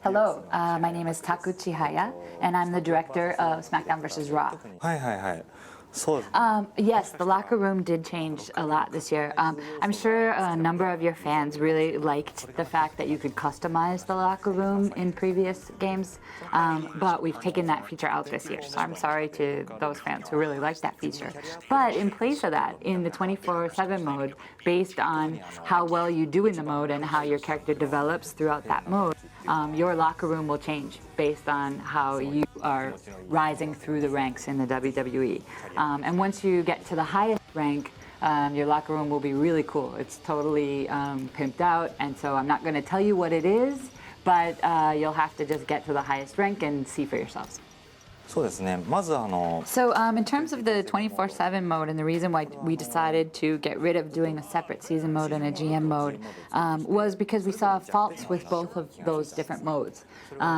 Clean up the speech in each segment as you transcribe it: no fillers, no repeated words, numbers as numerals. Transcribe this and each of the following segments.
Hello, my name is Taku Chihaya, and I'm the director of Smackdown vs. Raw. はいはいはい。そう。Yes, the locker room did change a lot this year. I'm sure a number of your fans really liked the fact that you could customize the locker room in previous games, but we've taken that feature out this year, so I'm sorry to those fans who really liked that feature. But in place of that, in the 24/7 mode, based on how well you do in the mode and how your character develops throughout that mode, your locker room will change based on how you are rising through the ranks in the WWE. And once you get to the highest rank, your locker room will be really cool. It's totally pimped out, and so I'm not going to tell you what it is, but you'll have to just get to the highest rank and see for yourselves. そうですね。まずSo in terms of the 24/7 mode, and the reason why we decided to get rid of doing a separate season mode and a GM mode was because we saw faults with both of those different modes.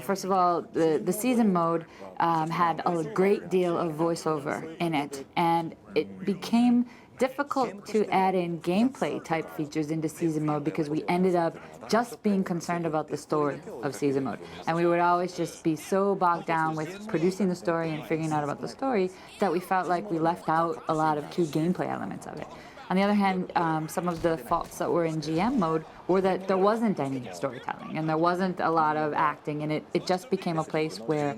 First of all, the season mode had a great deal of voiceover in it, and it became difficult to add in gameplay type features into season mode because we ended up just being concerned about the story of season mode, and we would always just be so bogged down with producing the story and figuring out about the story that we felt like we left out a lot of key gameplay elements of it. On the other hand, some of the faults that were in GM mode were that there wasn't any storytelling and there wasn't a lot of acting, and it just became a place where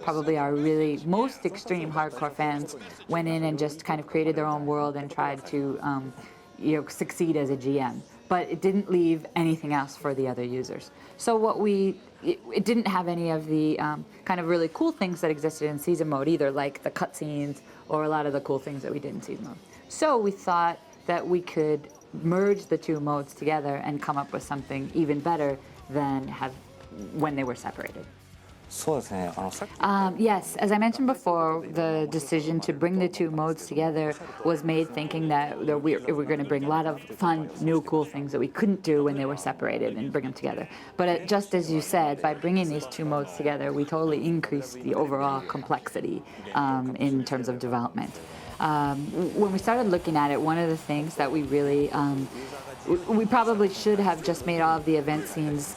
probably our really most extreme hardcore fans went in and just kind of created their own world and tried to succeed as a GM. But it didn't leave anything else for the other users. So it didn't have any of the kind of really cool things that existed in season mode either, like the cutscenes or a lot of the cool things that we did in season mode. So we thought that we could merge the two modes together and come up with something even better than when they were separated. そうですね。Yes, as I mentioned before, the decision to bring the two modes together was made thinking that we're going to bring a lot of fun, new, cool things that we couldn't do when they were separated and bring them together. But just as you said, by bringing these two modes together, we totally increased the overall complexity in terms of development. When we started looking at it, one of the things that we really we probably should have just made all of the event scenes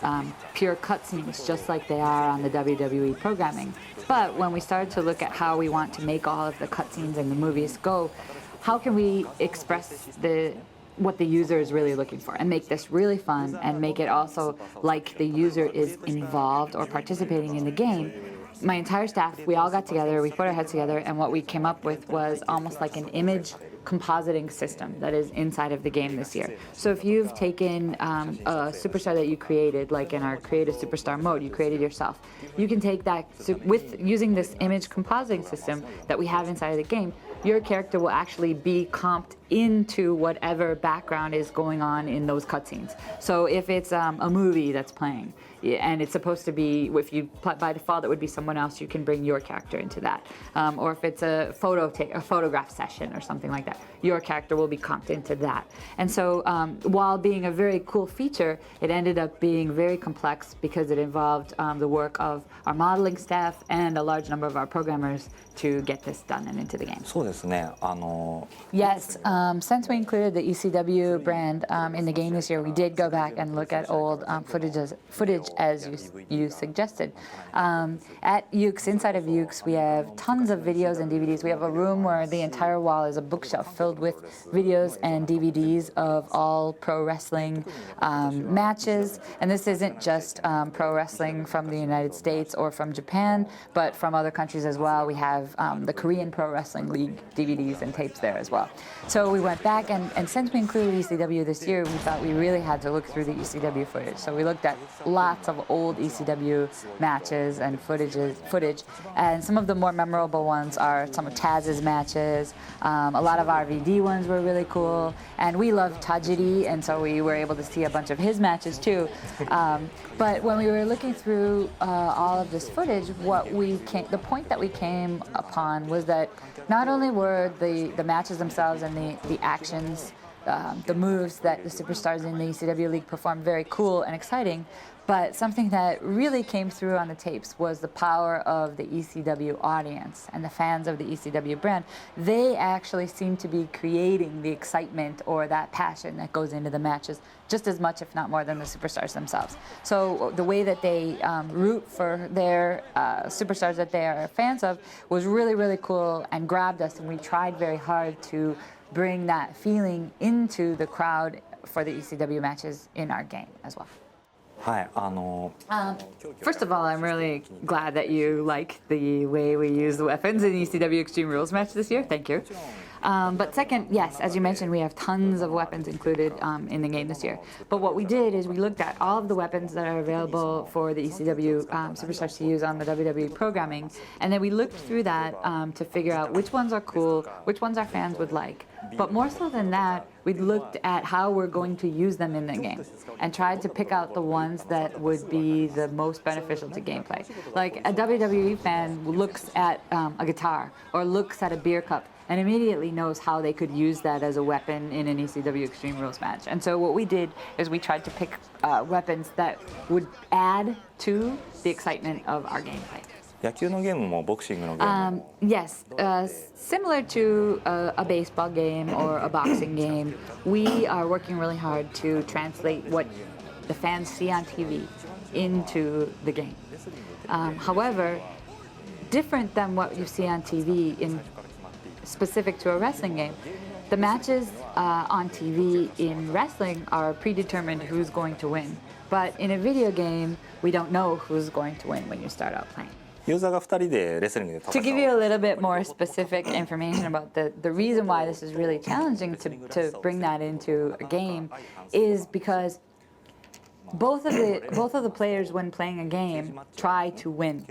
pure cutscenes, just like they are on the WWE programming. But when we started to look at how we want to make all of the cutscenes and the movies go, how can we express what the user is really looking for and make this really fun and make it also like the user is involved or participating in the game? My entire staff, we all got together, we put our heads together, and what we came up with was almost like an image compositing system that is inside of the game this year. So if you've taken a superstar that you created, like in our Create a Superstar mode, you created yourself, you can take that, with using this image compositing system that we have inside of the game, your character will actually be comped into whatever background is going on in those cutscenes. So if it's a movie that's playing, and it's supposed to be, if you by default it would be someone else, you can bring your character into that. Or if it's a photograph session or something like that, your character will be comped into that. And so while being a very cool feature, it ended up being very complex because it involved the work of our modeling staff and a large number of our programmers to get this done and into the game. そうですね。Yes, since we included the ECW brand in the game this year, we did go back and look at old footage as you suggested. At Yuke's, inside of Yuke's, we have tons of videos and DVDs. We have a room where the entire wall is a bookshelf filled with videos and DVDs of all pro wrestling matches. And this isn't just pro wrestling from the United States or from Japan, but from other countries as well. We have the Korean Pro Wrestling League DVDs and tapes there as well. So we went back, and since we included ECW this year, we thought we really had to look through the ECW footage. So we looked at lots of old ECW matches and footage, and some of the more memorable ones are some of Taz's matches. A lot of RVD ones were really cool, and we love Tajiri, and so we were able to see a bunch of his matches too. But when we were looking through all of this footage, the point that we came upon was that not only were the matches themselves and the actions the moves that the superstars in the ECW League performed very cool and exciting, but something that really came through on the tapes was the power of the ECW audience and the fans of the ECW brand. They actually seem to be creating the excitement or that passion that goes into the matches just as much, if not more, than the superstars themselves. So the way that they root for their superstars that they are fans of was really, really cool and grabbed us, and we tried very hard to bring that feeling into the crowd for the ECW matches in our game as well. はい、First of all, I'm really glad that you like the way we use the weapons in ECW Extreme Rules match this year. Thank you. But second, yes, as you mentioned, we have tons of weapons included in the game this year. But what we did is we looked at all of the weapons that are available for the ECW superstars to use on the WWE programming, and then we looked through that to figure out which ones are cool, which ones our fans would like. But more so than that, we looked at how we're going to use them in the game and tried to pick out the ones that would be the most beneficial to gameplay. Like a WWE fan looks at a guitar or looks at a beer cup and immediately knows how they could use that as a weapon in an ECW Extreme Rules match. And so what we did is we tried to pick weapons that would add to the excitement of our gameplay. 野球のゲームもボクシングのゲームも Yes, similar to a baseball game or a boxing game, we are working really hard to translate what the fans see on TV into the game. However, different than what you see on TV in specific to a wrestling game, the matches on TV in wrestling are predetermined who's going to win. But in a video game, we don't know who's going to win when you start out playing. ユーザーが2人でレスリングで戦 To give you a little bit more specific information about the reason why this is really challenging to bring that into a game is because both of the players when playing a game try to win,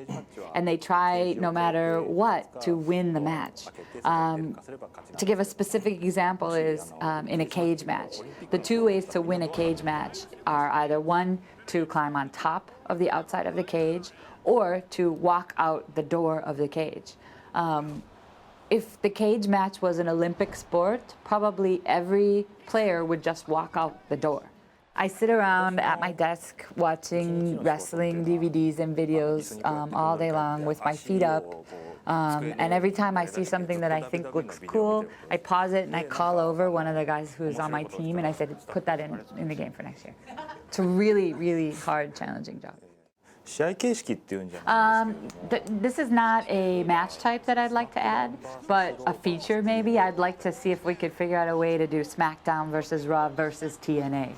and they try no matter what to win the match. To give a specific example is in a cage match. The two ways to win a cage match are either one, to climb on top of the outside of the cage, or to walk out the door of the cage. If the cage match was an Olympic sport, probably every player would just walk out the door. I sit around at my desk watching wrestling DVDs and videos all day long with my feet up. And every time I see something that I think looks cool, I pause it and I call over one of the guys who's on my team and I said, put that in the game for next year. It's a really, really hard, challenging job. 試合形式っていうんじゃない This is not a match type that I'd like to add, but a feature maybe. I'd like to see if we could figure out a way to do Smackdown versus Raw versus TNA.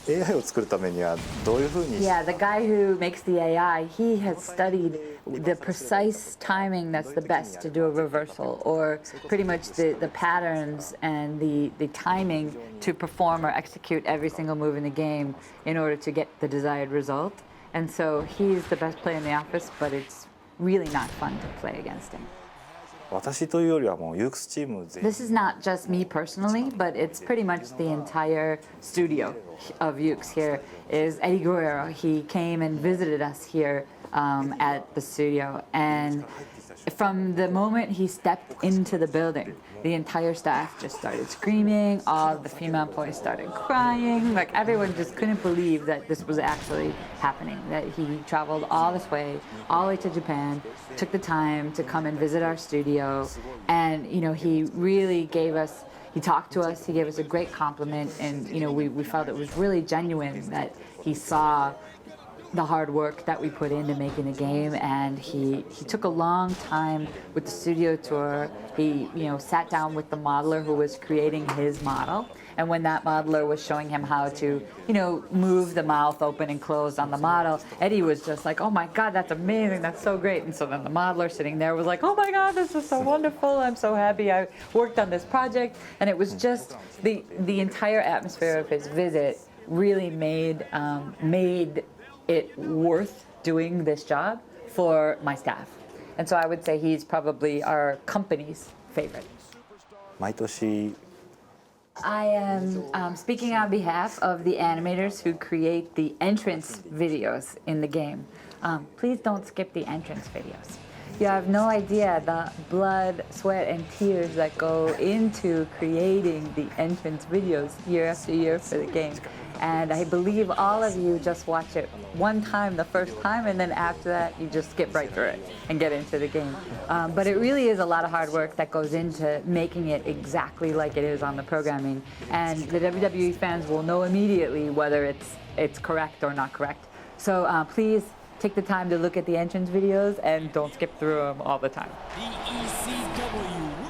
AI を作るためにはどういうふうに Yeah, the guy who makes the AI, he has studied the precise timing that's the best to do a reversal, or pretty much the patterns and the timing to perform or execute every single move in the game in order to get the desired result. And so he's the best player in the office, but it's really not fun to play against him. 私というよりはもうユークスチーム全 This is not just me personally, but it's pretty much the entire studio of Yuke's here is Eddie Guerrero. He came and visited us here at the studio, and from the moment he stepped into the building, the entire staff just started screaming, all of the female employees started crying, like everyone just couldn't believe that this was actually happening, that he traveled all this way, all the way to Japan, took the time to come and visit our studio, and he really gave us, he talked to us, he gave us a great compliment, and we felt it was really genuine that he saw the hard work that we put into making the game, and he took a long time with the studio tour. He sat down with the modeler who was creating his model, and when that modeler was showing him how to move the mouth open and close on the model, Eddie was just like, oh my god, that's amazing, that's so great. And so then the modeler sitting there was like, oh my god, this is so wonderful, I'm so happy I worked on this project. And it was just the entire atmosphere of his visit really made it worth doing this job for my staff. And so I would say he's probably our company's favorite. 毎年 I am speaking on behalf of the animators who create the entrance videos in the game. Please don't skip the entrance videos. You have no idea the blood, sweat, and tears that go into creating the entrance videos year after year for the game. And I believe all of you just watch it one time the first time, and then after that you just skip right through it and get into the game. But it really is a lot of hard work that goes into making it exactly like it is on the programming. And the WWE fans will know immediately whether it's correct or not correct. So please take the time to look at the entrance videos and don't skip through them all the time. The ECW